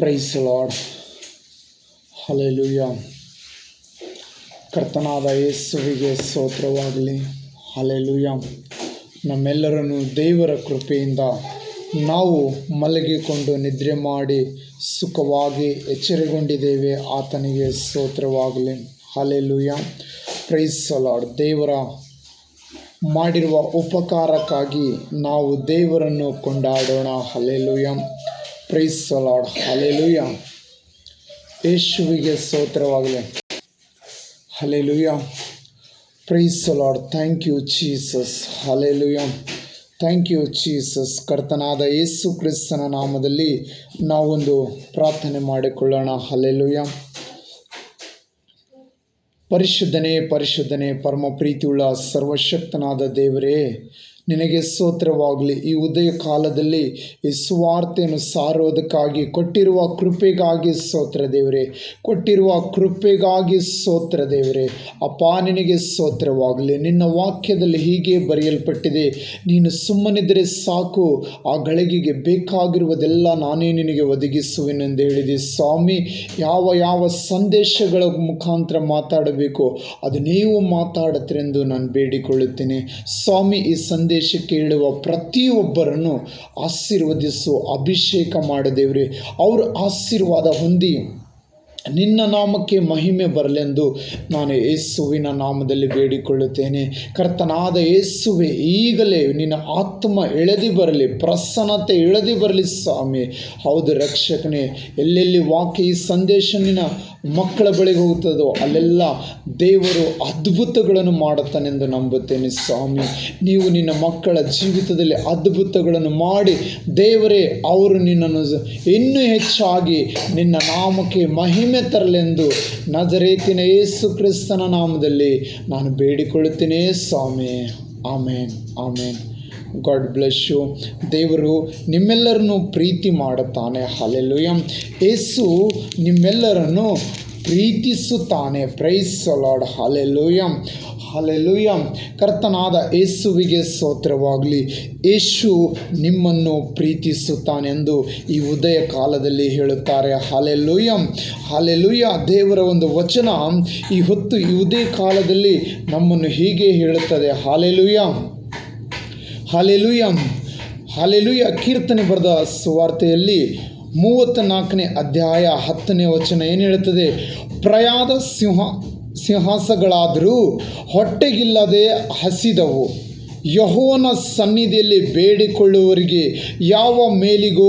Price lord. Hallelujah. ಕರ್ತನಾದ ಯೇಸುವಿಗೆ ಸ್ತೋತ್ರವಾಗಲಿ. ಹಲ್ಲೆಲೂಯಾ. ನಮ್ಮೆಲ್ಲರನ್ನು ದೇವರ ಕೃಪೆಯಿಂದ ನಾವು ಮಲಗಿಕೊಂಡು ನಿದ್ರೆ ಮಾಡಿ ಸುಖವಾಗಿ ಎಚ್ಚರಗೊಂಡಿದ್ದೇವೆ. ಆತನಿಗೆ ಸ್ತೋತ್ರವಾಗಲಿ. ಹಲ್ಲೆಲೂಯಾ. Praise lord. ದೇವರ ಮಾಡಿರುವ ಉಪಕಾರಕ್ಕಾಗಿ ನಾವು ದೇವರನ್ನು ಕೊಂಡಾಡೋಣ. ಹಲ್ಲೆಲೂಯಾ. Praise lord. ಹಲ್ಲೆಲೂಯಾ. ಯೇಸುವಿಗೆ ಸ್ತೋತ್ರವಾಗಲಿ. Hallelujah. Praise lord. Thank you Jesus. Hallelujah. Thank you Jesus. ಕರ್ತನಾದ ಯೇಸು ಕ್ರಿಸ್ತನ ನಾಮದಲ್ಲಿ ನಾವೊಂದು ಪ್ರಾರ್ಥನೆ ಮಾಡಿಕೊಳ್ಳೋಣ. ಹಲ್ಲೆಲೂಯಾ. ಪರಿಶುದ್ಧನೇ ಪರಿಶುದ್ಧನೇ ಪರಮ ಪ್ರೀತಿಯುಳ್ಳ ಸರ್ವಶಕ್ತನಾದ ದೇವರೇ, ನಿನಗೆ ಸ್ತೋತ್ರವಾಗಲಿ. ಈ ಉದಯ ಕಾಲದಲ್ಲಿ ಈ ಸುವಾರ್ತೆಯನ್ನು ಸಾರುವುದಕ್ಕಾಗಿ ಕೊಟ್ಟಿರುವ ಕೃಪೆಗಾಗಿ ಸ್ತೋತ್ರ ದೇವರೇ, ಕೊಟ್ಟಿರುವ ಕೃಪೆಗಾಗಿ ಸ್ತೋತ್ರ ದೇವರೇ. ಅಪ್ಪ, ನಿನಗೆ ಸ್ತೋತ್ರವಾಗಲಿ. ನಿನ್ನ ವಾಕ್ಯದಲ್ಲಿ ಹೀಗೆ ಬರೆಯಲ್ಪಟ್ಟಿದೆ, ನೀನು ಸುಮ್ಮನಿದ್ದರೆ ಸಾಕು, ಆ ಗಳಿಗೆಗೆ ಬೇಕಾಗಿರುವುದೆಲ್ಲ ನಾನೇ ನಿನಗೆ ಒದಗಿಸುವೆನೆಂದು ಹೇಳಿದೆ. ಸ್ವಾಮಿ, ಯಾವ ಸಂದೇಶಗಳ ಮುಖಾಂತರ ಮಾತಾಡಬೇಕು ಅದು ನೀವು ಮಾತಾಡುತ್ತೀರೆಂದು ನಾನು ಬೇಡಿಕೊಳ್ಳುತ್ತೇನೆ. ಸ್ವಾಮಿ, ಈ ಸಂದೇಶ ಕೇಳುವ ಪ್ರತಿಯೊಬ್ಬರನ್ನು ಆಶೀರ್ವದಿಸು, ಅಭಿಷೇಕ ಮಾಡು ದೇವರೇ. ಅವರು ಆಶೀರ್ವಾದ ಹೊಂದಿ ನಿನ್ನ ನಾಮಕ್ಕೆ ಮಹಿಮೆ ಬರಲೆಂದು ನಾನು ಯೇಸುವಿನ ನಾಮದಲ್ಲಿ ಬೇಡಿಕೊಳ್ಳುತ್ತೇನೆ. ಕರ್ತನಾದ ಯೇಸುವೆ, ಈಗಲೇ ನಿನ್ನ ಆತ್ಮ ಎಳೆದಿ ಬರಲಿ, ಪ್ರಸನ್ನತೆ ಎಳೆದಿ ಬರಲಿ ಸ್ವಾಮಿ. ಹೌದು ರಕ್ಷಕನೇ, ಎಲ್ಲೆಲ್ಲಿ ವಾಕ್ಯ ಈ ಸಂದೇಶ ನಿನ್ನ ಮಕ್ಕಳ ಬಳಿಗೆ ಹೋಗುತ್ತದೋ ಅಲ್ಲೆಲ್ಲ ದೇವರು ಅದ್ಭುತಗಳನ್ನು ಮಾಡುತ್ತಾನೆಂದು ನಂಬುತ್ತೇನೆ ಸ್ವಾಮಿ. ನೀವು ನಿನ್ನ ಮಕ್ಕಳ ಜೀವಿತದಲ್ಲಿ ಅದ್ಭುತಗಳನ್ನು ಮಾಡಿ ದೇವರೇ, ಅವರು ನಿನ್ನನ್ನು ಇನ್ನೂ ಹೆಚ್ಚಾಗಿ ನಿನ್ನ ನಾಮಕ್ಕೆ ಮಹಿಮೆ ತರಲೆಂದು ನಜರೇತಿನ ಯೇಸು ಕ್ರಿಸ್ತನ ನಾಮದಲ್ಲಿ ನಾನು ಬೇಡಿಕೊಳ್ಳುತ್ತೇನೆ ಸ್ವಾಮಿ. Amen, amen. God bless you. ದೇವರು ನಿಮ್ಮೆಲ್ಲರನ್ನು ಪ್ರೀತಿ ಮಾಡುತ್ತಾನೆ. ಹಲ್ಲೆಲೂಯಾ. ಯೇಸು ನಿಮ್ಮೆಲ್ಲರನ್ನು ಪ್ರೀತಿಸುತ್ತಾನೆ. Praise lord. ಹಲ್ಲೆಲೂಯಾ. ಹಲ್ಲೆಲೂಯಾ. ಕರ್ತನಾದ ಯೇಸುವಿಗೆ ಸ್ತೋತ್ರವಾಗಲಿ. ಯೇಸು ನಿಮ್ಮನ್ನು ಪ್ರೀತಿಸುತ್ತಾನೆ ಎಂದು ಈ ಉದಯ ಕಾಲದಲ್ಲಿ ಹೇಳುತ್ತಾರೆ. ಹಲ್ಲೆಲೂಯಾ. ಹಲ್ಲೆಲೂಯಾ. ದೇವರ ಒಂದು ವಚನ ಈ ಹೊತ್ತು ಈ ಉದಯ ಕಾಲದಲ್ಲಿ ನಮ್ಮನ್ನು ಹೀಗೆ ಹೇಳುತ್ತದೆ. ಹಲ್ಲೆಲೂಯಾ. ಹಲ್ಲೆಲೂಯಾ. ಹಲ್ಲೆಲೂಯಾ. ಕೀರ್ತನೆ ಬರೆದ ಸುವಾರ್ತೆಯಲ್ಲಿ 34ನೇ ಅಧ್ಯಾಯ 10ನೇ ವಚನ ಏನು ಹೇಳುತ್ತದೆ? ಪ್ರಯಾದ ಸಿಂಹಾಸಗಳಾದರೂ ಹೊಟ್ಟೆಗಿಲ್ಲದೆ ಹಸಿದವು, ಯೆಹೋವನ ಸನ್ನಿಧಿಯಲ್ಲಿ ಬೇಡಿಕೊಳ್ಳುವವರಿಗೆ ಯಾವ ಮೇಲಿಗೂ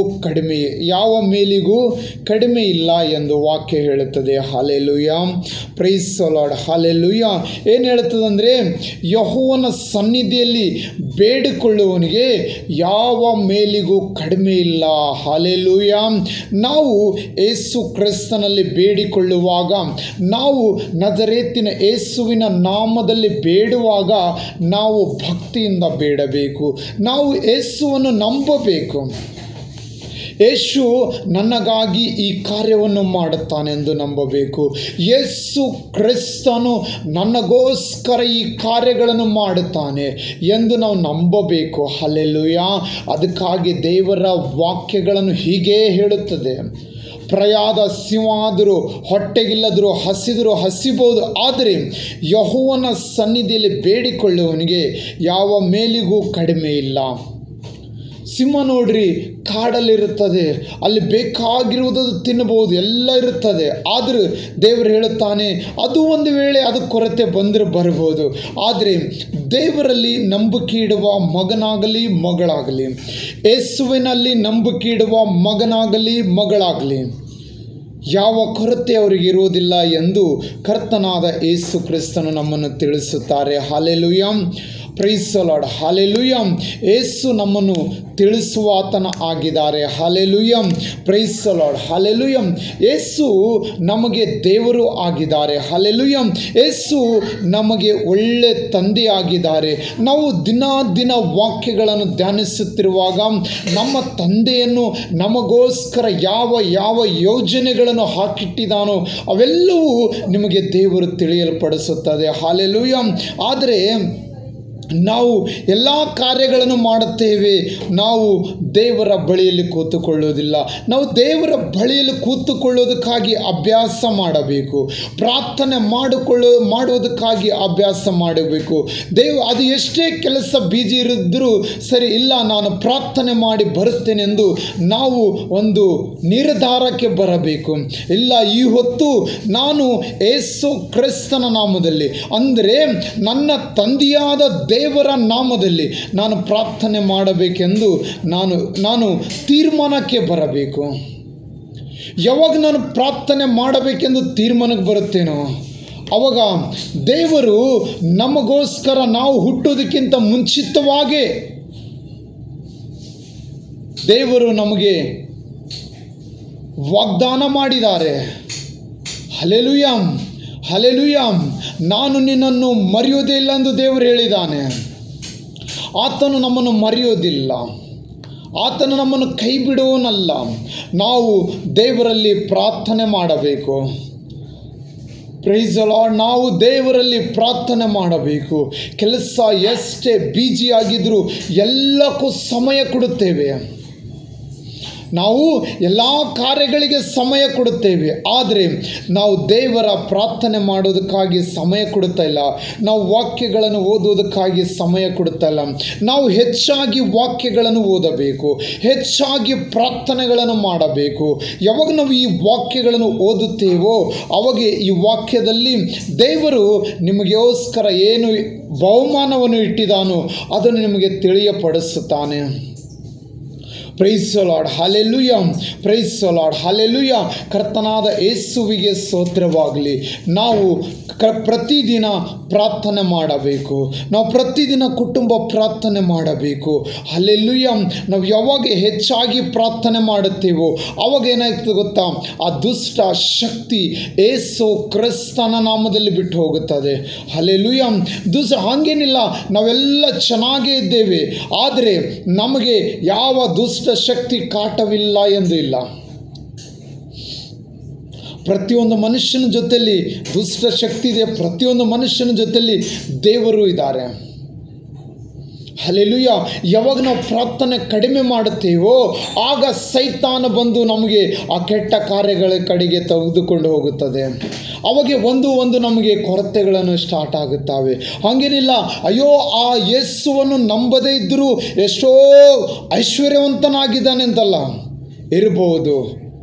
ಕಡಿಮೆ ಇಲ್ಲ ಎಂದು ವಾಕ್ಯ ಹೇಳುತ್ತದೆ. ಹಲ್ಲೆಲೂಯಾ. Praise lord. ಹಲ್ಲೆಲೂಯಾ. ಏನು ಹೇಳುತ್ತದೆ ಅಂದರೆ, ಯೆಹೋವನ ಸನ್ನಿಧಿಯಲ್ಲಿ ಬೇಡಿಕೊಳ್ಳುವವನಿಗೆ ಯಾವ ಮೇಲಿಗೂ ಕಡಿಮೆ ಇಲ್ಲ. ಹಲ್ಲೆಲೂಯಾ. ನಾವು ಯೇಸು ಕ್ರಿಸ್ತನಲ್ಲಿ ಬೇಡಿಕೊಳ್ಳುವಾಗ, ನಾವು ನಜರೇತಿನ ಯೇಸುವಿನ ನಾಮದಲ್ಲಿ ಬೇಡುವಾಗ ನಾವು ಭಕ್ತಿಯಿಂದ ಬೇಡಬೇಕು. ನಾವು ಯೇಸುವನ್ನು ನಂಬಬೇಕು. ಯೇಸು ನನಗಾಗಿ ಈ ಕಾರ್ಯವನ್ನು ಮಾಡುತ್ತಾನೆಂದು ನಂಬಬೇಕು. ಯೇಸು ಕ್ರಿಸ್ತನು ನನಗೋಸ್ಕರ ಈ ಕಾರ್ಯಗಳನ್ನು ಮಾಡುತ್ತಾನೆ ಎಂದು ನಾವು ನಂಬಬೇಕು. ಹಲ್ಲೆಲೂಯಾ. ಅದಕ್ಕಾಗಿ ದೇವರ ವಾಕ್ಯಗಳನ್ನು ಹೀಗೇ ಹೇಳುತ್ತದೆ. ಪ್ರಯಾದ ಸಿಂಹಾದರೂ ಹೊಟ್ಟೆಗಿಲ್ಲದರೂ ಹಸಿಬಹುದು, ಆದರೆ ಯೆಹೋವನ ಸನ್ನಿಧಿಯಲ್ಲಿ ಬೇಡಿಕೊಳ್ಳುವವನಿಗೆ ಯಾವ ಮೇಲಿಗೂ ಕಡಿಮೆ ಇಲ್ಲ. ಸಿಂಹ ನೋಡ್ರಿ, ಕಾಡಲ್ಲಿರುತ್ತದೆ, ಅಲ್ಲಿ ಬೇಕಾಗಿರುವುದು ತಿನ್ನಬಹುದು, ಎಲ್ಲ ಇರುತ್ತದೆ. ಆದರೂ ದೇವರು ಹೇಳುತ್ತಾನೆ, ಅದು ಒಂದು ವೇಳೆ ಅದು ಕೊರತೆ ಬಂದರೆ ಬರಬಹುದು, ಆದರೆ ದೇವರಲ್ಲಿ ನಂಬಿಕೆ ಇಡುವ ಮಗನಾಗಲಿ ಮಗಳಾಗಲಿ, ಯೇಸುವಿನಲ್ಲಿ ನಂಬಿಕೆ ಇಡುವ ಮಗನಾಗಲಿ ಮಗಳಾಗಲಿ ಯಾವ ಕೊರತೆ ಅವರಿಗೆ ಇರುವುದಿಲ್ಲ ಎಂದು ಕರ್ತನಾದ ಯೇಸು ಕ್ರಿಸ್ತನು ನಮ್ಮನ್ನು ತಿಳಿಸುತ್ತಾರೆ. ಹಲ್ಲೆಲೂಯಾ. Praise lord. ಹಲ್ಲೆಲೂಯಾ. ಯೇಸು ನಮ್ಮನ್ನು ತಿಳಿಸುವಾತನ ಆಗಿದ್ದಾರೆ. ಹಲ್ಲೆಲೂಯಾ. Praise lord. ಹಲ್ಲೆಲೂಯಾ. ಯೇಸು ನಮಗೆ ದೇವರು ಆಗಿದ್ದಾರೆ. ಹಲ್ಲೆಲೂಯಾ. ಯೇಸು ನಮಗೆ ಒಳ್ಳೆ ತಂದೆಯಾಗಿದ್ದಾರೆ. ನಾವು ದಿನ ವಾಕ್ಯಗಳನ್ನು ಧ್ಯಾನಿಸುತ್ತಿರುವಾಗ ನಮ್ಮ ತಂದೆಯನ್ನು ನಮಗೋಸ್ಕರ ಯಾವ ಯೋಜನೆಗಳನ್ನು ಹಾಕಿಟ್ಟಿದ್ದಾನೋ ಅವೆಲ್ಲವೂ ನಿಮಗೆ ದೇವರು ತಿಳಿಯಲ್ಪಡಿಸುತ್ತದೆ. ಹಲ್ಲೆಲೂಯಾ. ಆದರೆ ನಾವು ಎಲ್ಲ ಕಾರ್ಯಗಳನ್ನು ಮಾಡುತ್ತೇವೆ, ನಾವು ದೇವರ ಬಳಿಯಲ್ಲಿ ಕೂತುಕೊಳ್ಳೋದಿಲ್ಲ. ನಾವು ದೇವರ ಬಳಿಯಲ್ಲಿ ಕೂತುಕೊಳ್ಳೋದಕ್ಕಾಗಿ ಅಭ್ಯಾಸ ಮಾಡಬೇಕು, ಪ್ರಾರ್ಥನೆ ಮಾಡುವುದಕ್ಕಾಗಿ ಅಭ್ಯಾಸ ಮಾಡಬೇಕು. ಅದು ಎಷ್ಟೇ ಕೆಲಸ ಬೀಜಿ ಇರಿದ್ದರೂ ಸರಿ, ಇಲ್ಲ ನಾನು ಪ್ರಾರ್ಥನೆ ಮಾಡಿ ಬರುತ್ತೇನೆಂದು ನಾವು ಒಂದು ನಿರ್ಧಾರಕ್ಕೆ ಬರಬೇಕು. ಇಲ್ಲ, ಈ ಹೊತ್ತು ನಾನು ಯೇಸು ಕ್ರಿಸ್ತನ ನಾಮದಲ್ಲಿ, ಅಂದರೆ ನನ್ನ ತಂದೆಯಾದ ದೇವರ ನಾಮದಲ್ಲಿ ನಾನು ಪ್ರಾರ್ಥನೆ ಮಾಡಬೇಕೆಂದು ನಾನು ತೀರ್ಮಾನಕ್ಕೆ ಬರಬೇಕು. ಯಾವಾಗ ನಾನು ಪ್ರಾರ್ಥನೆ ಮಾಡಬೇಕೆಂದು ತೀರ್ಮಾನಕ್ಕೆ ಬರುತ್ತೇನೋ, ಆವಾಗ ದೇವರು ನಮಗೋಸ್ಕರ, ನಾವು ಹುಟ್ಟೋದಕ್ಕಿಂತ ಮುಂಚಿತವಾಗೇ ದೇವರು ನಮಗೆ ವಾಗ್ದಾನ ಮಾಡಿದ್ದಾರೆ. ಹಲ್ಲೆಲೂಯಾ, ಹಲ್ಲೆಲೂಯಾ, ನಾನು ನಿನ್ನನ್ನು ಮರೆಯೋದೇ ಇಲ್ಲ ಎಂದು ದೇವರು ಹೇಳಿದ್ದಾನೆ. ಆತನು ನಮ್ಮನ್ನು ಮರೆಯೋದಿಲ್ಲ, ಆತನು ನಮ್ಮನ್ನು ಕೈ ಬಿಡುವನಲ್ಲ. ನಾವು ದೇವರಲ್ಲಿ ಪ್ರಾರ್ಥನೆ ಮಾಡಬೇಕು. Praise the lord. ನಾವು ದೇವರಲ್ಲಿ ಪ್ರಾರ್ಥನೆ ಮಾಡಬೇಕು. ಕೆಲಸ ಎಷ್ಟೇ ಬಿಜಿಯಾಗಿದ್ದರೂ ಎಲ್ಲಕ್ಕೂ ಸಮಯ ಕೊಡುತ್ತೇವೆ. ನಾವು ಎಲ್ಲ ಕಾರ್ಯಗಳಿಗೆ ಸಮಯ ಕೊಡುತ್ತೇವೆ, ಆದರೆ ನಾವು ದೇವರ ಪ್ರಾರ್ಥನೆ ಮಾಡೋದಕ್ಕಾಗಿ ಸಮಯ ಕೊಡುತ್ತಾ ಇಲ್ಲ. ನಾವು ವಾಕ್ಯಗಳನ್ನು ಓದೋದಕ್ಕಾಗಿ ಸಮಯ ಕೊಡುತ್ತಾ ಇಲ್ಲ. ನಾವು ಹೆಚ್ಚಾಗಿ ವಾಕ್ಯಗಳನ್ನು ಓದಬೇಕು, ಹೆಚ್ಚಾಗಿ ಪ್ರಾರ್ಥನೆಗಳನ್ನು ಮಾಡಬೇಕು. ಯಾವಾಗ ನಾವು ಈ ವಾಕ್ಯಗಳನ್ನು ಓದುತ್ತೇವೋ, ಅವಾಗ ಈ ವಾಕ್ಯದಲ್ಲಿ ದೇವರು ನಿಮಗೋಸ್ಕರ ಏನು ಬಹುಮಾನವನ್ನು ಇಟ್ಟಿದ್ದಾನೋ ಅದನ್ನು ನಿಮಗೆ ತಿಳಿಯಪಡಿಸುತ್ತಾನೆ. Praise the Lord, hallelujah, praise the Lord, hallelujah. ಕರ್ತನಾದ ಯೇಸುವಿಗೆ ಸ್ತೋತ್ರವಾಗಲಿ. ನಾವು ಪ್ರತಿದಿನ ಪ್ರಾರ್ಥನೆ ಮಾಡಬೇಕು. ನಾವು ಪ್ರತಿದಿನ ಕುಟುಂಬ ಪ್ರಾರ್ಥನೆ ಮಾಡಬೇಕು. ಹಲ್ಲೆಲೂಯಾ. ನಾವು ಯಾವಾಗ ಹೆಚ್ಚಾಗಿ ಪ್ರಾರ್ಥನೆ ಮಾಡುತ್ತೇವೋ ಆವಾಗ ಏನಾಗ್ತದೆ ಗೊತ್ತಾ? ಆ ದುಷ್ಟ ಶಕ್ತಿ ಯೇಸು ಕ್ರಿಸ್ತನ ನಾಮದಲ್ಲಿ ಬಿಟ್ಟು ಹೋಗುತ್ತದೆ. ಹಲ್ಲೆಲೂಯಾ. ಹಾಗೇನಿಲ್ಲ, ನಾವೆಲ್ಲ ಚೆನ್ನಾಗೇ ಇದ್ದೇವೆ, ಆದರೆ ನಮಗೆ ಯಾವ ದುಷ್ಟ ಶಕ್ತಿ ಕಾಟವಿಲ್ಲ ಎಂದು ಇಲ್ಲ. ಪ್ರತಿಯೊಂದು ಮನುಷ್ಯನ ಜೊತೆಯಲ್ಲಿ ದುಷ್ಟ ಶಕ್ತಿ ಇದೆ, ಪ್ರತಿಯೊಂದು ಮನುಷ್ಯನ ಜೊತೆಯಲ್ಲಿ ದೇವರು ಇದ್ದಾರೆ. ಹಲ್ಲೆಲೂಯಾ. ಯಾವಾಗ ನಾವು ಪ್ರಾರ್ಥನೆ ಕಡಿಮೆ ಮಾಡುತ್ತೇವೋ ಆಗ ಸೈತಾನ ಬಂದು ನಮಗೆ ಆ ಕೆಟ್ಟ ಕಾರ್ಯಗಳ ಕಡೆಗೆ ತೆಗೆದುಕೊಂಡು ಹೋಗುತ್ತದೆ. ಅವಾಗ ಒಂದು ನಮಗೆ ಕೊರತೆಗಳನ್ನು ಸ್ಟಾರ್ಟ್ ಆಗುತ್ತವೆ. ಹಾಗೇನಿಲ್ಲ, ಅಯ್ಯೋ ಆ ಯೇಸುವನ್ನು ನಂಬದೇ ಇದ್ದರೂ ಎಷ್ಟೋ ಐಶ್ವರ್ಯವಂತನಾಗಿದ್ದಾನೆ ಅಂತಲ್ಲ, ಇರಬಹುದು.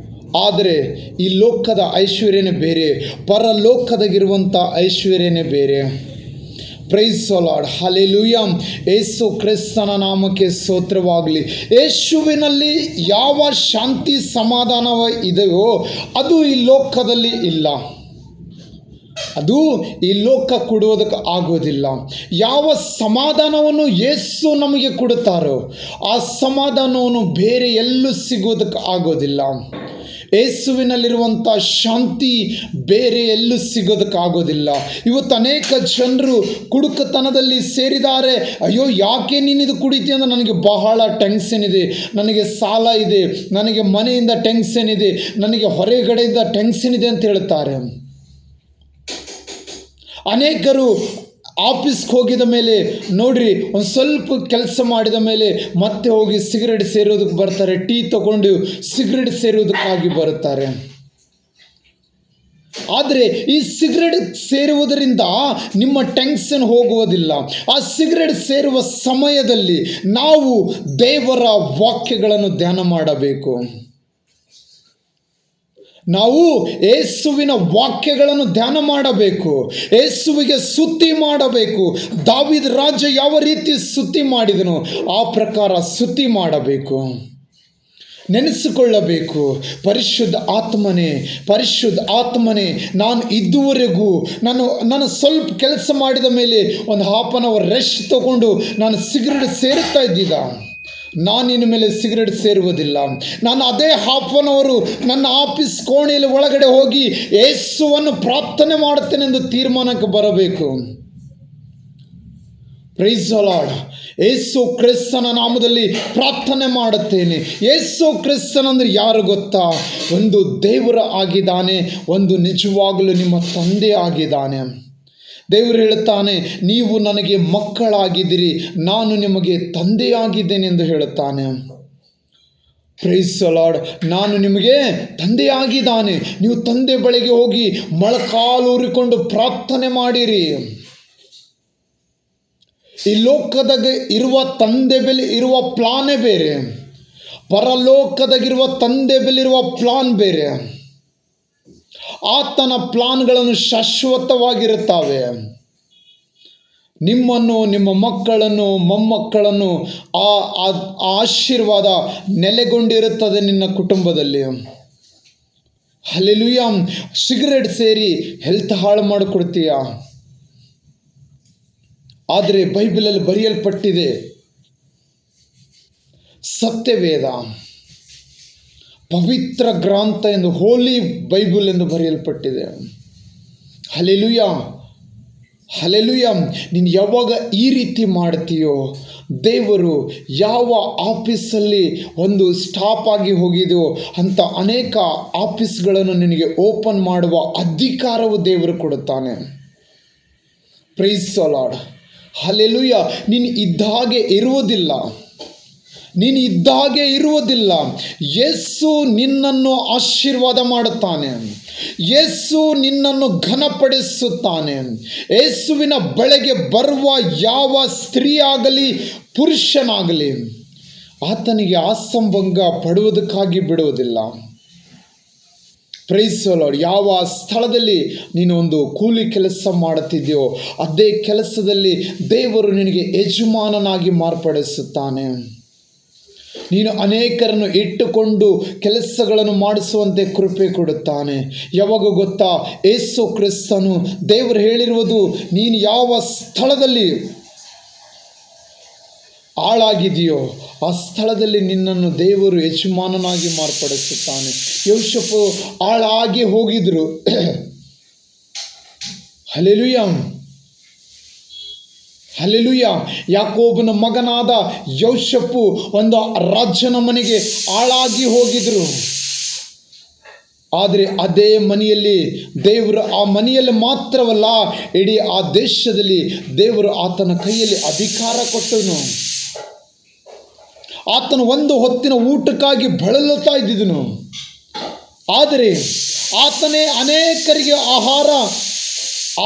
ಆದರೆ ಈ ಲೋಕದ ಐಶ್ವರ್ಯನೇ ಬೇರೆ, ಪರಲೋಕದಾಗಿರುವಂಥ ಐಶ್ವರ್ಯನೇ ಬೇರೆ. Praise the Lord, hallelujah. Yesu ಕ್ರಿಸ್ತನ ನಾಮಕ್ಕೆ ಸ್ತೋತ್ರವಾಗಲಿ. ಯೇಸುವಿನಲ್ಲಿ ಯಾವ ಶಾಂತಿ ಸಮಾಧಾನವ ಇದೆಯೋ ಅದು ಈ ಲೋಕದಲ್ಲಿ ಇಲ್ಲ, ಅದು ಈ ಲೋಕ ಕೊಡುವುದಕ್ಕೆ ಆಗೋದಿಲ್ಲ. ಯಾವ ಸಮಾಧಾನವನ್ನು ಯೇಸು ನಮಗೆ ಕೊಡುತ್ತಾರೋ ಆ ಸಮಾಧಾನವನ್ನು ಬೇರೆ ಎಲ್ಲೂ ಸಿಗೋದಕ್ಕೆ ಆಗೋದಿಲ್ಲ. ಯೇಸುವಿನಲ್ಲಿರುವಂಥ ಶಾಂತಿ ಬೇರೆ ಎಲ್ಲೂ ಸಿಗೋದಕ್ಕಾಗೋದಿಲ್ಲ. ಇವತ್ತು ಅನೇಕ ಜನರು ಕುಡುಕತನದಲ್ಲಿ ಸೇರಿದ್ದಾರೆ. ಅಯ್ಯೋ, ಯಾಕೆ ನೀನಿದು ಕುಡಿತೀಯ ಅಂದರೆ ನನಗೆ ಬಹಳ ಟೆನ್ಷನ್ ಇದೆ, ನನಗೆ ಸಾಲ ಇದೆ, ನನಗೆ ಮನೆಯಿಂದ ಟೆನ್ಷನ್ ಇದೆ, ನನಗೆ ಹೊರಗಡೆಯಿಂದ ಟೆನ್ಷನ್ ಇದೆ ಅಂತ ಹೇಳ್ತಾರೆ. ಅನೇಕರು ಆಫೀಸ್ಗೆ ಹೋಗಿದ ಮೇಲೆ ನೋಡ್ರಿ, ಒಂದು ಸ್ವಲ್ಪ ಕೆಲಸ ಮಾಡಿದ ಮೇಲೆ ಮತ್ತೆ ಹೋಗಿ ಸಿಗರೇಟ್ ಸೇರೋದಕ್ಕೆ ಬರ್ತಾರೆ, ಟೀ ತಗೊಂಡು ಸಿಗರೇಟ್ ಸೇರೋದಕ್ಕಾಗಿ ಬರುತ್ತಾರೆ. ಆದರೆ ಈ ಸಿಗರೇಟ್ ಸೇರುವುದರಿಂದ ನಿಮ್ಮ ಟೆನ್ಷನ್ ಹೋಗುವುದಿಲ್ಲ. ಆ ಸಿಗರೇಟ್ ಸೇರುವ ಸಮಯದಲ್ಲಿ ನಾವು ದೇವರ ವಾಕ್ಯಗಳನ್ನು ಧ್ಯಾನ ಮಾಡಬೇಕು. ನಾವು ಯೇಸುವಿನ ವಾಕ್ಯಗಳನ್ನು ಧ್ಯಾನ ಮಾಡಬೇಕು, ಯೇಸುವಿಗೆ ಸ್ತುತಿ ಮಾಡಬೇಕು. ದಾವೀದ ರಾಜ ಯಾವ ರೀತಿ ಸ್ತುತಿ ಮಾಡಿದನೋ ಆ ಪ್ರಕಾರ ಸ್ತುತಿ ಮಾಡಬೇಕು, ನೆನೆಸಿಕೊಳ್ಳಬೇಕು. ಪರಿಶುದ್ಧ ಆತ್ಮನೇ, ನಾನು ಇದುವರೆಗೂ ನಾನು ಸ್ವಲ್ಪ ಕೆಲಸ ಮಾಡಿದ ಮೇಲೆ ಒಂದು ಹಾಫ್ ಆನ್ ಅವರ್ ರೆಸ್ಟ್ ತಗೊಂಡು ನಾನು ಸಿಗರೇಟ್ ಸೇರುತ್ತಾ ಇದ್ದಿದ್ದ. ನಾನು ಇನ್ನು ಮೇಲೆ ಸಿಗರೇಟ್ ಸೇರುವುದಿಲ್ಲ. ನಾನು ಅದೇ ಹಾಫ್ ಆನ್ ಅವರು ನನ್ನ ಆಫೀಸ್ ಕೋಣೆಯಲ್ಲಿ ಒಳಗಡೆ ಹೋಗಿ ಯೇಸುವನ್ನು ಪ್ರಾರ್ಥನೆ ಮಾಡುತ್ತೇನೆ ಎಂದು ತೀರ್ಮಾನಕ್ಕೆ ಬರಬೇಕು. Price the lord. ಯೇಸು ಕ್ರಿಸ್ತನ ನಾಮದಲ್ಲಿ ಪ್ರಾರ್ಥನೆ ಮಾಡುತ್ತೇನೆ. ಯೇಸು ಕ್ರಿಸ್ತನಂದ್ರೆ ಯಾರು ಗೊತ್ತಾ? ಒಂದು ದೇವರ ಆಗಿದ್ದಾನೆ, ಒಂದು ನಿಜವಾಗಲೂ ನಿಮ್ಮ ತಂದೆ ಆಗಿದ್ದಾನೆ. ದೇವರು ಹೇಳುತ್ತಾನೆ, ನೀವು ನನಗೆ ಮಕ್ಕಳಾಗಿದ್ದೀರಿ, ನಾನು ನಿಮಗೆ ತಂದೆಯಾಗಿದ್ದೇನೆ ಎಂದು ಹೇಳುತ್ತಾನೆ. Praise the lord. ನಾನು ನಿಮಗೆ ತಂದೆಯಾಗಿದ್ದಾನೆ. ನೀವು ತಂದೆ ಬಳಿಗೆ ಹೋಗಿ ಮೊಳಕಾಲೂರಿಕೊಂಡು ಪ್ರಾರ್ಥನೆ ಮಾಡಿರಿ. ಈ ಲೋಕದಾಗ ಇರುವ ತಂದೆ ಬೆಲೆ ಇರುವ ಪ್ಲಾನೇ ಬೇರೆ, ಪರಲೋಕದಾಗಿರುವ ತಂದೆ ಬೆಲಿರುವ ಪ್ಲಾನ್ ಬೇರೆ. ಆತನ ಪ್ಲಾನ್ಗಳನ್ನು ಶಾಶ್ವತವಾಗಿರುತ್ತವೆ. ನಿಮ್ಮನ್ನು, ನಿಮ್ಮ ಮಕ್ಕಳನ್ನು, ಮೊಮ್ಮಕ್ಕಳನ್ನು ಆ ಆಶೀರ್ವಾದ ನೆಲೆಗೊಂಡಿರುತ್ತದೆ ನಿನ್ನ ಕುಟುಂಬದಲ್ಲಿ. ಹಲ್ಲೆಲೂಯಾ. ಸಿಗರೇಟ್ ಸೇರಿ ಹೆಲ್ತ್ ಹಾಳು ಮಾಡಿಕೊಡ್ತೀಯ. ಆದರೆ ಬೈಬಲಲ್ಲಿ ಬರೆಯಲ್ಪಟ್ಟಿದೆ, ಸತ್ಯವೇದ, ಪವಿತ್ರ ಗ್ರಂಥ ಎಂದು, ಹೋಲಿ ಬೈಬಲ್ ಎಂದು ಬರೆಯಲ್ಪಟ್ಟಿದೆ. Hallelujah, hallelujah. ನೀನು ಯಾವಾಗ ಈ ರೀತಿ ಮಾಡ್ತೀಯೋ, ದೇವರು ಯಾವ ಆಫೀಸಲ್ಲಿ ಒಂದು ಸ್ಟಾಪ್ ಆಗಿ ಹೋಗಿದೆಯೋ ಅಂಥ ಅನೇಕ ಆಫೀಸ್ಗಳನ್ನು ನಿನಗೆ ಓಪನ್ ಮಾಡುವ ಅಧಿಕಾರವು ದೇವರು ಕೊಡುತ್ತಾನೆ. Praise the lord. ಹಲ್ಲೆಲೂಯಾ. ನೀನು ಇದ್ದಾಗೆ ಇರುವುದಿಲ್ಲ, ನೀನು ಇದ್ದಾಗೆ ಇರುವುದಿಲ್ಲ. ಯೇಸು ನಿನ್ನನ್ನು ಆಶೀರ್ವಾದ ಮಾಡುತ್ತಾನೆ. ಯೇಸು ನಿನ್ನನ್ನು ಘನಪಡಿಸುತ್ತಾನೆ. ಯೇಸುವಿನ ಬಳಿಗೆ ಬರುವ ಯಾವ ಸ್ತ್ರೀ ಆಗಲಿ ಪುರುಷನಾಗಲಿ ಆತನಿಗೆ ಆಸಂಭಂಗ ಪಡುವುದಕ್ಕಾಗಿ ಬಿಡುವುದಿಲ್ಲ. Praise the lord. ಯಾವ ಸ್ಥಳದಲ್ಲಿ ನೀನು ಒಂದು ಕೂಲಿ ಕೆಲಸ ಮಾಡುತ್ತಿದೆಯೋ ಅದೇ ಕೆಲಸದಲ್ಲಿ ದೇವರು ನಿನಗೆ ಯಜಮಾನನಾಗಿ ಮಾರ್ಪಡಿಸುತ್ತಾನೆ. ನೀನು ಅನೇಕರನ್ನು ಇಟ್ಟುಕೊಂಡು ಕೆಲಸಗಳನ್ನು ಮಾಡಿಸುವಂತೆ ಕೃಪೆ ಕೊಡುತ್ತಾನೆ. ಯಾವಾಗ ಗೊತ್ತಾ? ಯೇಸು ಕ್ರಿಸ್ತನು ದೇವರು ಹೇಳಿರುವುದು, ನೀನು ಯಾವ ಸ್ಥಳದಲ್ಲಿ ಆಳಾಗಿದೆಯೋ ಆ ಸ್ಥಳದಲ್ಲಿ ನಿನ್ನನ್ನು ದೇವರು ಯಜಮಾನನಾಗಿ ಮಾರ್ಪಡಿಸುತ್ತಾನೆ. ಯೋಸೇಫು ಆಳಾಗಿ ಹೋಗಿದ್ರು. Hallelujah, hallelujah. ಯಾಕೋಬನ ಮಗನಾದ ಯೋಸೇಫು ಒಂದು ರಾಜನ ಮನೆಗೆ ಆಳಾಗಿ ಹೋಗಿದ್ರು. ಆದರೆ ಅದೇ ಮನೆಯಲ್ಲಿ ದೇವರು, ಆ ಮನೆಯಲ್ಲಿ ಮಾತ್ರವಲ್ಲ ಇಡೀ ಆ ದೇಶದಲ್ಲಿ ದೇವರು ಆತನ ಕೈಯಲ್ಲಿ ಅಧಿಕಾರ ಕೊಟ್ಟನು. ಆತನು ಒಂದು ಹೊತ್ತಿನ ಊಟಕ್ಕಾಗಿ ಬಳಲುತ್ತಾ ಇದ್ದಿದ್ದನು. ಆದರೆ ಆತನೇ ಅನೇಕರಿಗೆ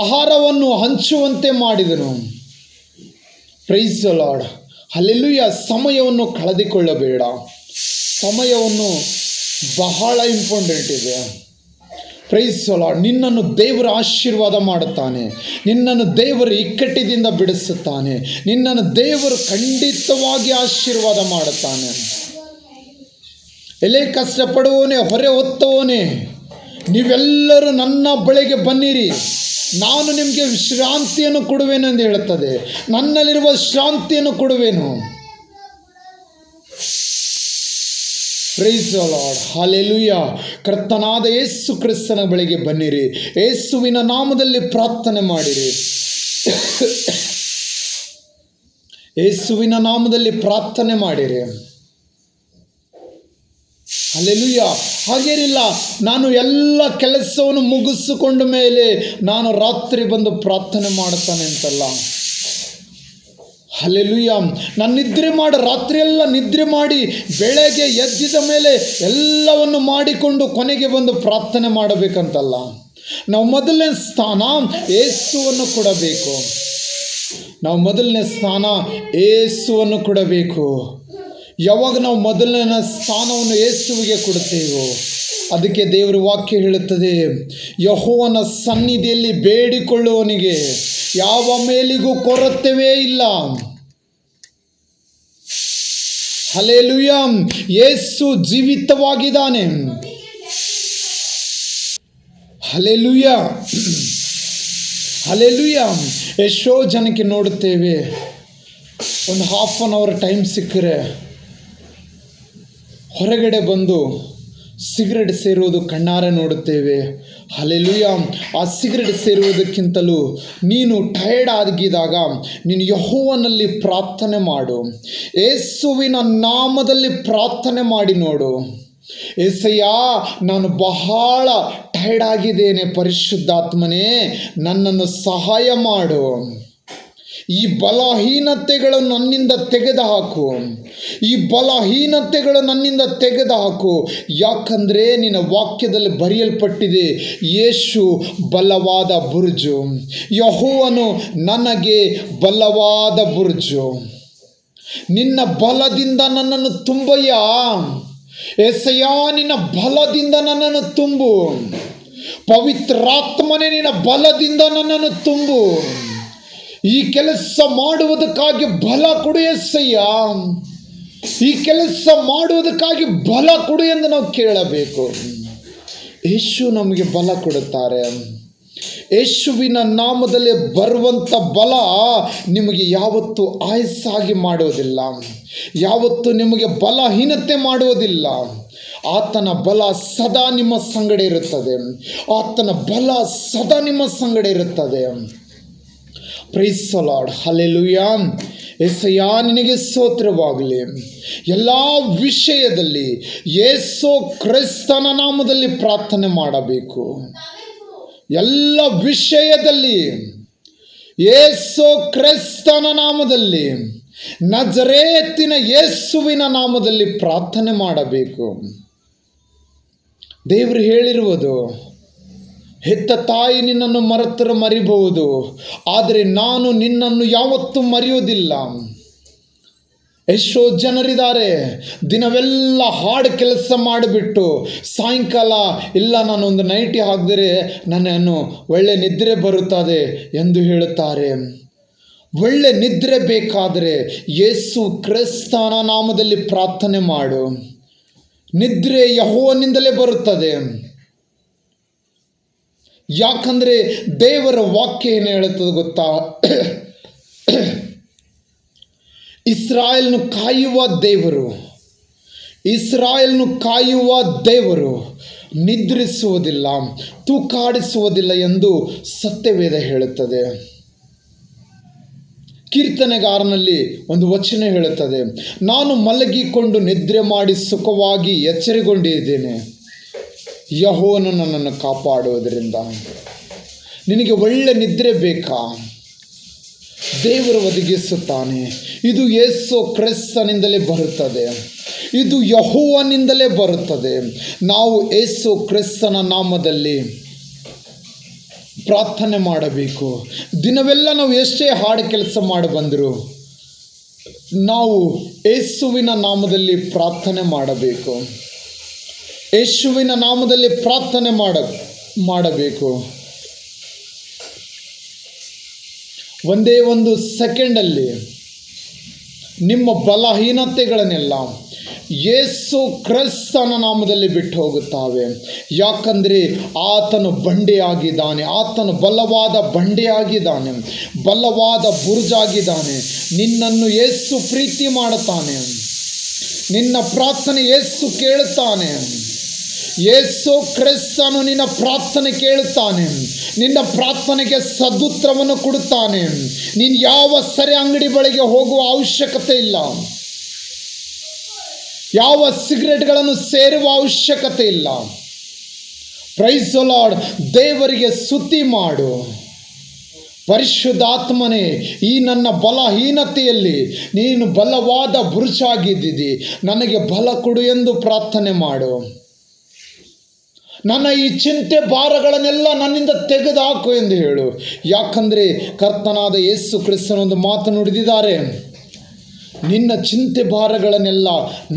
ಆಹಾರವನ್ನು ಹಂಚುವಂತೆ ಮಾಡಿದನು. Praise the lord. ಹಲ್ಲೆಲೂಯಾ. ಸಮಯವನ್ನು ಕಳೆದುಕೊಳ್ಳಬೇಡ. ಸಮಯವನ್ನು ಬಹಳ ಇಂಪಾರ್ಟೆಂಟ್ ಇದೆ. Praise the lord. ನಿನ್ನನ್ನು ದೇವರು ಆಶೀರ್ವಾದ ಮಾಡುತ್ತಾನೆ. ನಿನ್ನನ್ನು ದೇವರು ಇಕ್ಕಟ್ಟಿನಿಂದ ಬಿಡಿಸುತ್ತಾನೆ. ನಿನ್ನನ್ನು ದೇವರು ಖಂಡಿತವಾಗಿ ಆಶೀರ್ವಾದ ಮಾಡುತ್ತಾನೆ. ಎಲೆ ಕಷ್ಟಪಡುವವನೇ, ಹೊರೆ ಹೊತ್ತವನೇ, ನೀವೆಲ್ಲರೂ ನನ್ನ ಬಳಿಗೆ ಬನ್ನಿರಿ, ನಾನು ನಿಮಗೆ ವಿಶ್ರಾಂತಿಯನ್ನು ಕೊಡುವೆನು ಎಂದು ಹೇಳುತ್ತದೆ. ನನ್ನಲ್ಲಿರುವ ಶಾಂತಿಯನ್ನು ಕೊಡುವೆನು. Praise the lord. ಹಲ್ಲೆಲೂಯಾ. ಕರ್ತನಾದ ಯೇಸು ಕ್ರಿಸ್ತನ ಬಳಿಗೆ ಬನ್ನಿರಿ. ಯೇಸುವಿನ ನಾಮದಲ್ಲಿ ಪ್ರಾರ್ಥನೆ ಮಾಡಿರಿ. ಯೇಸುವಿನ ನಾಮದಲ್ಲಿ ಪ್ರಾರ್ಥನೆ ಮಾಡಿರಿ. ಹಲ್ಲೆಲೂಯಾ. ಹಾಗೇನಿಲ್ಲ, ನಾನು ಎಲ್ಲ ಕೆಲಸವನ್ನು ಮುಗಿಸಿಕೊಂಡ ಮೇಲೆ ನಾನು ರಾತ್ರಿ ಬಂದು ಪ್ರಾರ್ಥನೆ ಮಾಡುತ್ತಾನೆ ಅಂತಲ್ಲ. ಹಲ್ಲೆಲೂಯಾ. ನಾನು ನಿದ್ರೆ ಮಾಡಿ, ರಾತ್ರಿಯೆಲ್ಲ ನಿದ್ರೆ ಮಾಡಿ ಬೆಳಗ್ಗೆ ಎದ್ದಿದ ಮೇಲೆ ಎಲ್ಲವನ್ನು ಮಾಡಿಕೊಂಡು ಕೊನೆಗೆ ಬಂದು ಪ್ರಾರ್ಥನೆ ಮಾಡಬೇಕಂತಲ್ಲ. ನಾವು ಮೊದಲನೇ ಸ್ಥಾನ ಯೇಸುವನ್ನು ಕೊಡಬೇಕು. ನಾವು ಮೊದಲನೇ ಸ್ಥಾನ ಯೇಸುವನ್ನು ಕೊಡಬೇಕು. ಯಾವಾಗ ನಾವು ಮೊದಲನೇ ಸ್ಥಾನವನ್ನು ಯೇಸುವಿಗೆ ಕೊಡುತ್ತೇವೋ ಅದಕ್ಕೆ ದೇವರ ವಾಕ್ಯ ಹೇಳುತ್ತದೆ, ಯೆಹೋವನ ಸನ್ನಿಧಿಯಲ್ಲಿ ಬೇಡಿಕೊಳ್ಳುವವನಿಗೆ ಯಾವ ಮೇಲಿಗೂ ಕೊರತೆವೇ ಇಲ್ಲ. ಹಲ್ಲೆಲೂಯಾ. ಯೇಸು ಜೀವಿತವಾಗಿದ್ದಾನೆ. Hallelujah, hallelujah. ಎಷ್ಟೋ ಜನಕ್ಕೆ ನೋಡುತ್ತೇವೆ, ಒಂದು ಹಾಫ್ ಆನ್ ಅವರ್ ಟೈಮ್ ಸಿಕ್ಕರೆ ಹೊರಗಡೆ ಬಂದು ಸಿಗರೆಟ್ ಸೇರುವುದು ಕಣ್ಣಾರೆ ನೋಡುತ್ತೇವೆ. ಹಲ್ಲೆಲೂಯಾ. ಆ ಸಿಗರೆಟ್ ಸೇರುವುದಕ್ಕಿಂತಲೂ ನೀನು ಟಯರ್ಡ್ ಆಗಿದ್ದಾಗ ನೀನು ಯೆಹೋವನಲ್ಲಿ ಪ್ರಾರ್ಥನೆ ಮಾಡು. ಯೇಸುವಿನ ನಾಮದಲ್ಲಿ ಪ್ರಾರ್ಥನೆ ಮಾಡಿ ನೋಡು. ಏಸಯ್ಯ, ನಾನು ಬಹಳ ಟಯರ್ಡ್ ಆಗಿದ್ದೇನೆ, ಪರಿಶುದ್ಧಾತ್ಮನೇ ನನ್ನನ್ನು ಸಹಾಯ ಮಾಡು. ಈ ಬಲಹೀನತೆಗಳು ನನ್ನಿಂದ ತೆಗೆದುಹಾಕು, ಈ ಬಲಹೀನತೆಗಳು ನನ್ನಿಂದ ತೆಗೆದುಹಾಕು. ಯಾಕಂದರೆ ನಿನ್ನ ವಾಕ್ಯದಲ್ಲಿ ಬರೆಯಲ್ಪಟ್ಟಿದೆ, ಯೇಸು ಬಲವಾದ ಬುರುಜು, ಯೆಹೋವನು ನನಗೆ ಬಲವಾದ ಬುರುಜು. ನಿನ್ನ ಬಲದಿಂದ ನನ್ನನ್ನು ತುಂಬಯ್ಯ యేసయ్యಾ, ನಿನ್ನ ಬಲದಿಂದ ನನ್ನನ್ನು ತುಂಬು. ಪವಿತ್ರಾತ್ಮನೇ, ನಿನ್ನ ಬಲದಿಂದ ನನ್ನನ್ನು ತುಂಬು. ಈ ಕೆಲಸ ಮಾಡುವುದಕ್ಕಾಗಿ ಬಲ ಕೊಡು యేసయ్ಯ, ಈ ಕೆಲಸ ಮಾಡುವುದಕ್ಕಾಗಿ ಬಲ ಕೊಡು ಎಂದು ನಾವು ಕೇಳಬೇಕು. ಯೇಸು ನಮಗೆ ಬಲ ಕೊಡುತ್ತಾರೆ. ಯೇಸುವಿನ ನಾಮದಲ್ಲಿ ಬರುವಂಥ ಬಲ ನಿಮಗೆ ಯಾವತ್ತೂ ಆಯಸ್ಸಾಗಿ ಮಾಡೋದಿಲ್ಲ, ಯಾವತ್ತೂ ನಿಮಗೆ ಬಲಹೀನತೆ ಮಾಡುವುದಿಲ್ಲ. ಆತನ ಬಲ ಸದಾ ನಿಮ್ಮ ಸಂಗಡ ಇರುತ್ತದೆ, ಆತನ ಬಲ ಸದಾ ನಿಮ್ಮ ಸಂಗಡ ಇರುತ್ತದೆ. Praise the Lord, hallelujah. Yesayya, ನಿನಗೆ ಸ್ತೋತ್ರವಾಗಲಿ. ಎಲ್ಲ ವಿಷಯದಲ್ಲಿ ಯೇಸು ಕ್ರಿಸ್ತನ ನಾಮದಲ್ಲಿ ಪ್ರಾರ್ಥನೆ ಮಾಡಬೇಕು. ಎಲ್ಲ ವಿಷಯದಲ್ಲಿ ಯೇಸು ಕ್ರಿಸ್ತನ ನಾಮದಲ್ಲಿ, ನಜರೇತಿನ ಯೇಸುವಿನ ನಾಮದಲ್ಲಿ ಪ್ರಾರ್ಥನೆ ಮಾಡಬೇಕು. ದೇವರು ಹೇಳಿರುವುದು, ಹೆತ್ತ ತಾಯಿ ನಿನ್ನನ್ನು ಮರೆತರೆ ಮರಿಬಹುದು, ಆದರೆ ನಾನು ನಿನ್ನನ್ನು ಯಾವತ್ತೂ ಮರೆಯೋದಿಲ್ಲ. ಎಷ್ಟೋ ಜನರಿದ್ದಾರೆ, ದಿನವೆಲ್ಲ ಹಾಡು ಕೆಲಸ ಮಾಡಿಬಿಟ್ಟು ಸಾಯಂಕಾಲ ಇಲ್ಲ ನಾನೊಂದು ನೈಟಿ ಹಾಕಿದರೆ ನನ್ನನ್ನು ಒಳ್ಳೆ ನಿದ್ರೆ ಬರುತ್ತದೆ ಎಂದು ಹೇಳುತ್ತಾರೆ. ಒಳ್ಳೆ ನಿದ್ರೆ ಬೇಕಾದರೆ ಯೇಸು ಕ್ರಿಸ್ತನ ನಾಮದಲ್ಲಿ ಪ್ರಾರ್ಥನೆ ಮಾಡು. ನಿದ್ರೆ ಯೆಹೋವನಿಂದಲೇ ಬರುತ್ತದೆ. ಯಾಕಂದರೆ ದೇವರ ವಾಕ್ಯ ಏನು ಹೇಳುತ್ತದೆ ಗೊತ್ತಾ? ಇಸ್ರಾಯೇಲನ್ನು ಕಾಯುವ ದೇವರು, ಇಸ್ರಾಯೇಲನ್ನು ಕಾಯುವ ದೇವರು ನಿದ್ರಿಸುವುದಿಲ್ಲ, ತೂಕಾಡಿಸುವುದಿಲ್ಲ ಎಂದು ಸತ್ಯವೇದ ಹೇಳುತ್ತದೆ. ಕೀರ್ತನೆಗಾರನಲ್ಲಿ ಒಂದು ವಚನ ಹೇಳುತ್ತದೆ, ನಾನು ಮಲಗಿಕೊಂಡು ನಿದ್ರೆ ಮಾಡಿ ಸುಖವಾಗಿ ಎಚ್ಚರಗೊಂಡಿದ್ದೇನೆ, ಯೆಹೋವನು ನನ್ನನ್ನು ಕಾಪಾಡುವುದರಿಂದ. ನಿನಗೆ ಒಳ್ಳೆ ನಿದ್ರೆ ಬೇಕಾ? ದೇವರು ಒದಗಿಸುತ್ತಾನೆ. ಇದು ಯೇಸು ಕ್ರಿಸ್ತನಿಂದಲೇ ಬರುತ್ತದೆ, ಇದು ಯೆಹೋವನಿಂದಲೇ ಬರುತ್ತದೆ. ನಾವು ಯೇಸು ಕ್ರಿಸ್ತನ ನಾಮದಲ್ಲಿ ಪ್ರಾರ್ಥನೆ ಮಾಡಬೇಕು. ದಿನವೆಲ್ಲ ನಾವು ಎಷ್ಟೇ ಹಾಡು ಕೆಲಸ ಮಾಡಿ ಬಂದರೂ ನಾವು ಯೇಸುವಿನ ನಾಮದಲ್ಲಿ ಪ್ರಾರ್ಥನೆ ಮಾಡಬೇಕು. ಯೇಸುವಿನ ನಾಮದಲ್ಲಿ ಪ್ರಾರ್ಥನೆ ಮಾಡಬೇಕು. ಒಂದೇ ಒಂದು ಸೆಕೆಂಡಲ್ಲಿ ನಿಮ್ಮ ಬಲಹೀನತೆಗಳನ್ನೆಲ್ಲ ಯೇಸು ಕ್ರಿಸ್ತನ ನಾಮದಲ್ಲಿ ಬಿಟ್ಟು ಹೋಗುತ್ತವೆ. ಯಾಕಂದರೆ ಆತನು ಬಂಡೆಯಾಗಿದ್ದಾನೆ, ಆತನು ಬಲವಾದ ಬಂಡೆಯಾಗಿದ್ದಾನೆ, ಬಲವಾದ ಬುರುಜಾಗಿದ್ದಾನೆ. ನಿನ್ನನ್ನು ಯೇಸು ಪ್ರೀತಿ ಮಾಡುತ್ತಾನೆ, ನಿನ್ನ ಪ್ರಾರ್ಥನೆ ಯೇಸು ಕೇಳುತ್ತಾನೆ. ಯೇಸು ಕ್ರಿಸ್ತನು ನಿನ್ನ ಪ್ರಾರ್ಥನೆ ಕೇಳುತ್ತಾನೆ, ನಿನ್ನ ಪ್ರಾರ್ಥನೆಗೆ ಸದುತ್ತರವನ್ನು ಕೊಡುತ್ತಾನೆ. ನೀನು ಯಾವ ಸರಿ ಅಂಗಡಿ ಬಳಿಗೆ ಹೋಗುವ ಅವಶ್ಯಕತೆ ಇಲ್ಲ, ಯಾವ ಸಿಗರೆಟ್ಗಳನ್ನು ಸೇರುವ ಅವಶ್ಯಕತೆ ಇಲ್ಲ. Praise the lord. ದೇವರಿಗೆ ಸ್ತುತಿ ಮಾಡು. ಪರಿಶುದ್ಧಾತ್ಮನೇ, ಈ ನನ್ನ ಬಲಹೀನತೆಯಲ್ಲಿ ನೀನು ಬಲವಾದ ಬುರುಜಾಗಿದ್ದಿದ್ದಿ, ನನಗೆ ಬಲ ಕೊಡು ಎಂದು ಪ್ರಾರ್ಥನೆ ಮಾಡು. ನನ್ನ ಈ ಚಿಂತೆ ಭಾರಗಳನ್ನೆಲ್ಲ ನನ್ನಿಂದ ತೆಗೆದುಹಾಕು ಎಂದು ಹೇಳು. ಯಾಕಂದರೆ ಕರ್ತನಾದ ಯೇಸು ಕ್ರಿಸ್ತನೊಂದು ಮಾತು ನುಡಿದಿದ್ದಾರೆ, ನಿನ್ನ ಚಿಂತೆ ಭಾರಗಳನ್ನೆಲ್ಲ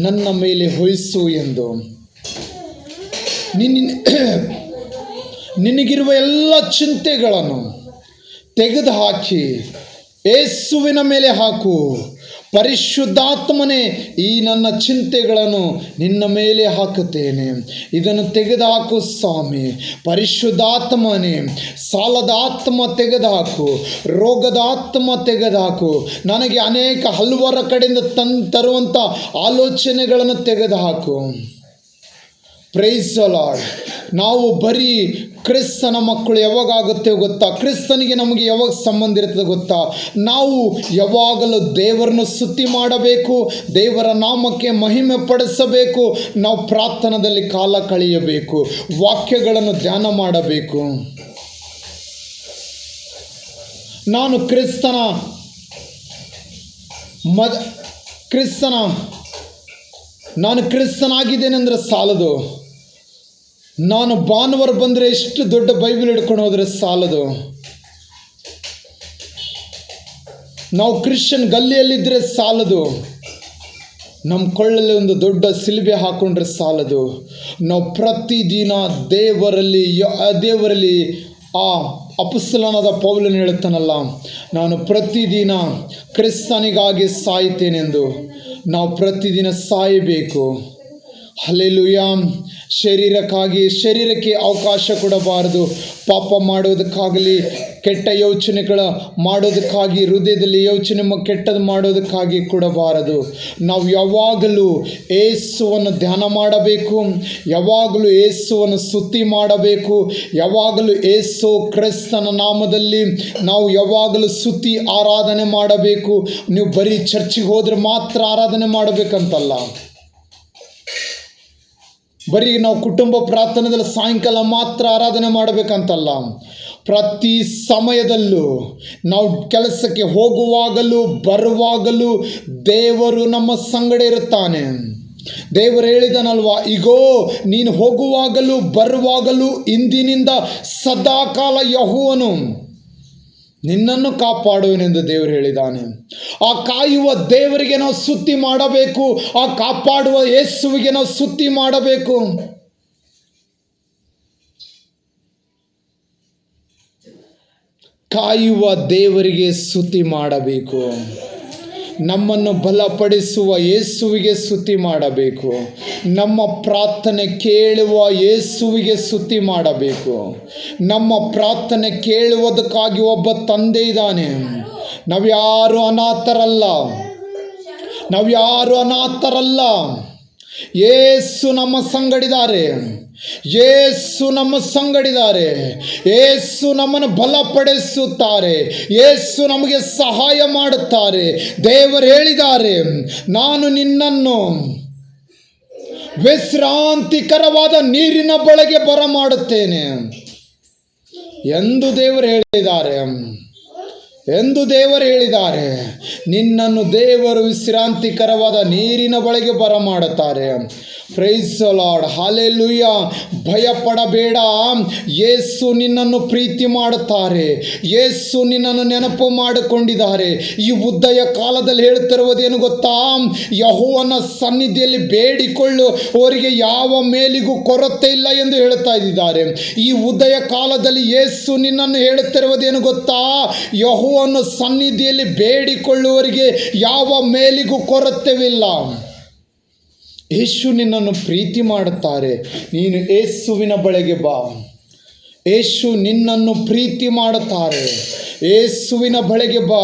ನನ್ನ ಮೇಲೆ ಹೊಯ್ಸು ಎಂದು. ನಿನಗಿರುವ ಎಲ್ಲ ಚಿಂತೆಗಳನ್ನು ತೆಗೆದುಹಾಕಿ ಯೇಸುವಿನ ಮೇಲೆ ಹಾಕು. ಪರಿಶುದ್ಧಾತ್ಮನೇ, ಈ ನನ್ನ ಚಿಂತೆಗಳನ್ನು ನಿನ್ನ ಮೇಲೆ ಹಾಕುತ್ತೇನೆ, ಇದನ್ನು ತೆಗೆದುಹಾಕು ಸ್ವಾಮಿ. ಪರಿಶುದ್ಧಾತ್ಮನೇ, ಸಾಲದ ಆತ್ಮ ತೆಗೆದುಹಾಕು, ರೋಗದ ಆತ್ಮ ತೆಗೆದುಹಾಕು. ನನಗೆ ಹಲವರ ಕಡೆಯಿಂದ ತರುವಂಥ ಆಲೋಚನೆಗಳನ್ನು ತೆಗೆದುಹಾಕು. Price the lord. ನಾವು ಬರೀ ಕ್ರಿಸ್ತನ ಮಕ್ಕಳು ಯಾವಾಗ ಆಗುತ್ತೇವೆ ಗೊತ್ತಾ? ಕ್ರಿಸ್ತನಿಗೆ ನಮಗೆ ಯಾವಾಗ ಸಂಬಂಧ ಇರ್ತದೆ ಗೊತ್ತಾ? ನಾವು ಯಾವಾಗಲೂ ದೇವರನ್ನು ಸ್ತುತಿ ಮಾಡಬೇಕು, ದೇವರ ನಾಮಕ್ಕೆ ಮಹಿಮೆ ಪಡಿಸಬೇಕು, ನಾವು ಪ್ರಾರ್ಥನಾದಲ್ಲಿ ಕಾಲ ಕಳೆಯಬೇಕು, ವಾಕ್ಯಗಳನ್ನು ಧ್ಯಾನ ಮಾಡಬೇಕು. ನಾನು ಕ್ರಿಸ್ತನಾಗಿದ್ದೇನೆಂದರೆ ಸಾಲದು. ನಾನು ಭಾನುವಾರ ಬಂದರೆ ಎಷ್ಟು ದೊಡ್ಡ ಬೈಬಲ್ ಹಿಡ್ಕೊಂಡು ಹೋದರೆ ಸಾಲದು. ನಾವು ಕ್ರಿಶ್ಚಿಯನ್ ಗಲ್ಲಿಯಲ್ಲಿದ್ದರೆ ಸಾಲದು. ನಮ್ಮ ಕೊಳ್ಳಲ್ಲಿ ಒಂದು ದೊಡ್ಡ ಸಿಲುಬೆ ಹಾಕೊಂಡ್ರೆ ಸಾಲದು. ನಾವು ಪ್ರತಿದಿನ ದೇವರಲ್ಲಿ ಆ ಅಪೊಸ್ತಲನಾದ ಪೌಲನು ಹೇಳುತ್ತಾನಲ್ಲ, ನಾನು ಪ್ರತಿದಿನ ಕ್ರಿಸ್ತನಿಗಾಗಿ ಸಾಯ್ತೇನೆಂದು. ನಾವು ಪ್ರತಿದಿನ ಸಾಯಬೇಕು. ಹಲ್ಲೆಲೂಯಾ. ಶರೀರಕ್ಕೆ ಅವಕಾಶ ಕೊಡಬಾರದು. ಪಾಪ ಮಾಡೋದಕ್ಕಾಗಲಿ, ಕೆಟ್ಟ ಯೋಚನೆಗಳ ಮಾಡೋದಕ್ಕಾಗಿ, ಹೃದಯದಲ್ಲಿ ಯೋಚನೆ ಕೆಟ್ಟದ್ದು ಮಾಡೋದಕ್ಕಾಗಿ ಕೊಡಬಾರದು. ನಾವು ಯಾವಾಗಲೂ ಯೇಸುವನ್ನು ಧ್ಯಾನ ಮಾಡಬೇಕು, ಯಾವಾಗಲೂ ಯೇಸುವನ್ನು ಸ್ತುತಿ ಮಾಡಬೇಕು, ಯಾವಾಗಲೂ ಯೇಸು ಕ್ರಿಸ್ತನ ನಾಮದಲ್ಲಿ ನಾವು ಯಾವಾಗಲೂ ಸ್ತುತಿ ಆರಾಧನೆ ಮಾಡಬೇಕು. ನೀವು ಬರೀ ಚರ್ಚಿಗೆ ಹೋದರೆ ಮಾತ್ರ ಆರಾಧನೆ ಮಾಡಬೇಕಂತಲ್ಲ, ಬರೀ ನಾವು ಕುಟುಂಬ ಪ್ರಾರ್ಥನೆಯಲ್ಲಿ ಸಾಯಂಕಾಲ ಮಾತ್ರ ಆರಾಧನೆ ಮಾಡಬೇಕಂತಲ್ಲ. ಪ್ರತಿ ಸಮಯದಲ್ಲೂ ನಾವು ಕೆಲಸಕ್ಕೆ ಹೋಗುವಾಗಲೂ ಬರುವಾಗಲೂ ದೇವರು ನಮ್ಮ ಸಂಗಡ ಇರುತ್ತಾನೆ. ದೇವರು ಹೇಳಿದನಲ್ವಾ, ಈಗೋ ನೀನು ಹೋಗುವಾಗಲೂ ಬರುವಾಗಲೂ ಇಂದಿನಿಂದ ಸದಾಕಾಲ ಯೆಹೋವನು ನಿನ್ನನ್ನು ಕಾಪಾಡುವನೆಂದು ದೇವರು ಹೇಳಿದ್ದಾನೆ. ಆ ಕಾಯುವ ದೇವರಿಗೆ ನಾವು ಸ್ತುತಿ ಮಾಡಬೇಕು, ಆ ಕಾಪಾಡುವ ಯೇಸುವಿಗೆ ನಾವು ಸ್ತುತಿ ಮಾಡಬೇಕು. ಕಾಯುವ ದೇವರಿಗೆ ಸ್ತುತಿ ಮಾಡಬೇಕು. ನಮ್ಮನ್ನು ಬಲಪಡಿಸುವ ಯೇಸುವಿಗೆ ಸ್ತುತಿ ಮಾಡಬೇಕು. ನಮ್ಮ ಪ್ರಾರ್ಥನೆ ಕೇಳುವ ಯೇಸುವಿಗೆ ಸ್ತುತಿ ಮಾಡಬೇಕು. ನಮ್ಮ ಪ್ರಾರ್ಥನೆ ಕೇಳುವುದಕ್ಕಾಗಿ ಒಬ್ಬ ತಂದೆ ಇದ್ದಾನೆ. ನಾವ್ಯಾರು ಅನಾಥರಲ್ಲ. ಯೇಸು ನಮ್ಮ ಸಂಗಡಿದ್ದಾರೆ. ಯೇಸು ನಮ್ಮನ್ನು ಬಲಪಡಿಸುತ್ತಾರೆ. ಯೇಸು ನಮಗೆ ಸಹಾಯ ಮಾಡುತ್ತಾರೆ. ದೇವರು ಹೇಳಿದ್ದಾರೆ, ನಾನು ನಿನ್ನನ್ನು ವಿಶ್ರಾಂತಿಕರವಾದ ನೀರಿನ ಬಳಿಗೆ ಬರಮಾಡುತ್ತೇನೆ ಎಂದು ದೇವರು ಹೇಳಿದ್ದಾರೆ. ನಿನ್ನನ್ನು ದೇವರು ವಿಶ್ರಾಂತಿಕರವಾದ ನೀರಿನ ಬಳಿಗೆ ಬರಮಾಡುತ್ತಾರೆ. Praise the Lord, hallelujah. ಭಯಪಡಬೇಡ. ಯೇಸು ನಿನ್ನನ್ನು ಪ್ರೀತಿ ಮಾಡುತ್ತಾರೆ. ಯೇಸು ನಿನ್ನನ್ನು ನೆನಪು ಮಾಡಿಕೊಂಡಿದ್ದಾರೆ. ಈ ಉದಯ ಕಾಲದಲ್ಲಿ ಹೇಳ್ತಿರುವುದೇನು ಗೊತ್ತಾ? ಯೆಹೋವನ ಸನ್ನಿಧಿಯಲ್ಲಿ ಬೇಡಿಕೊಳ್ಳುವವರಿಗೆ ಯಾವ ಮೇಲಿಗೂ ಕೊರತೆ ಇಲ್ಲ ಎಂದು ಹೇಳ್ತಾ ಇದ್ದಾರೆ. ಈ ಉದಯ ಕಾಲದಲ್ಲಿ ಯೇಸು ನಿನ್ನನ್ನು ಹೇಳುತ್ತಿರುವುದೇನು ಗೊತ್ತಾ? ಯೆಹೋವನ ಸನ್ನಿಧಿಯಲ್ಲಿ ಬೇಡಿಕೊಳ್ಳುವವರಿಗೆ ಯಾವ ಮೇಲಿಗೂ ಕೊರತೆವಿಲ್ಲ. ಯೇಸು ನಿನ್ನನ್ನು ಪ್ರೀತಿ ಮಾಡುತ್ತಾರೆ. ನೀನು ಯೇಸುವಿನ ಬಳಿಗೆ ಬಾ. ಯೇಸು ನಿನ್ನನ್ನು ಪ್ರೀತಿ ಮಾಡುತ್ತಾರೆ. ಯೇಸುವಿನ ಬಳಿಗೆ ಬಾ.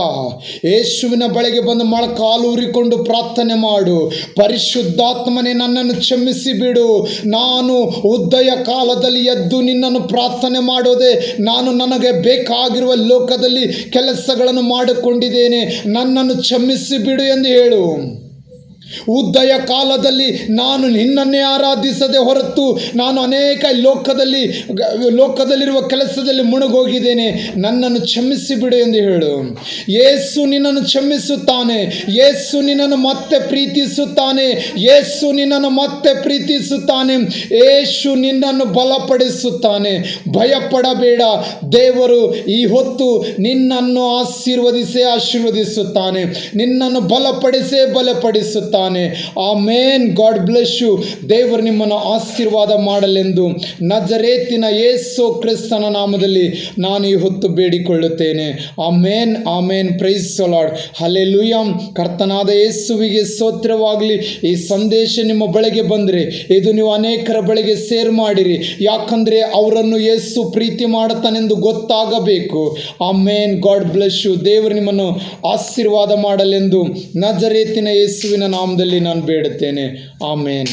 ಯೇಸುವಿನ ಬಳಿಗೆ ಬಂದು ಮೊಳಕಾಲು ಊರಿಕೊಂಡು ಪ್ರಾರ್ಥನೆ ಮಾಡು. ಪರಿಶುದ್ಧಾತ್ಮನೇ, ನನ್ನನ್ನು ಕ್ಷಮಿಸಿ ಬಿಡು. ನಾನು ಉದಯ ಕಾಲದಲ್ಲಿ ಎದ್ದು ನಿನ್ನನ್ನು ಪ್ರಾರ್ಥನೆ ಮಾಡೋದೆ, ನಾನು ನನಗೆ ಬೇಕಾಗಿರುವ ಲೋಕದಲ್ಲಿ ಕೆಲಸಗಳನ್ನು ಮಾಡಿಕೊಂಡಿದ್ದೇನೆ, ನನ್ನನ್ನು ಕ್ಷಮಿಸಿ ಬಿಡು ಎಂದು ಹೇಳು. ಉದಯ ಕಾಲದಲ್ಲಿ ನಾನು ನಿನ್ನನ್ನೇ ಆರಾಧಿಸದೆ ಹೊರತು ನಾನು ಅನೇಕ ಲೋಕದಲ್ಲಿರುವ ಕೆಲಸದಲ್ಲಿ ಮುಳುಗೋಗಿದ್ದೇನೆ, ನನ್ನನ್ನು ಕ್ಷಮಿಸಿ ಬಿಡು ಎಂದು ಹೇಳು. ಯೇಸು ನಿನ್ನನ್ನು ಕ್ಷಮಿಸುತ್ತಾನೆ. ಯೇಸು ನಿನ್ನನ್ನು ಮತ್ತೆ ಪ್ರೀತಿಸುತ್ತಾನೆ. ಯೇಸು ನಿನ್ನನ್ನು ಬಲಪಡಿಸುತ್ತಾನೆ. ಭಯಪಡಬೇಡ. ದೇವರು ಈ ಹೊತ್ತು ನಿನ್ನನ್ನು ಆಶೀರ್ವದಿಸುತ್ತಾನೆ. ನಿನ್ನನ್ನು ಬಲಪಡಿಸುತ್ತಾನೆ. ಆಮೇನ್. God bless you. ದೇವರು ನಿಮ್ಮನ್ನು ಆಶೀರ್ವಾದ ಮಾಡಲೆಂದು ನಜರೇತಿನ ಯೇಸು ಕ್ರಿಸ್ತನ ನಾಮದಲ್ಲಿ ನಾನು ಈ ಹೊತ್ತು ಬೇಡಿಕೊಳ್ಳುತ್ತೇನೆ. Amen. Praise the Lord. Hallelujah. ಕರ್ತನಾದ ಯೇಸುವಿಗೆ ಸ್ತೋತ್ರವಾಗಲಿ. ಈ ಸಂದೇಶ ನಿಮ್ಮ ಬಳಿಗೆ ಬಂದರೆ ಇದು ನೀವು ಅನೇಕರ ಬಳಿಗೆ ಶೇರ್ ಮಾಡಿರಿ. ಯಾಕಂದರೆ ಅವರನ್ನು ಯೇಸು ಪ್ರೀತಿ ಮಾಡುತ್ತಾನೆಂದು ಗೊತ್ತಾಗಬೇಕು. ಆಮೇನ್. God bless you. ದೇವರು ನಿಮ್ಮನ್ನು ಆಶೀರ್ವಾದ ಮಾಡಲೆಂದು ನಜರೇತಿನ ಯೇಸುವಿನ ನಾಮದಲ್ಲಿ ನಾನು ಬೇಡುತ್ತೇನೆ. ಆಮೇನ್.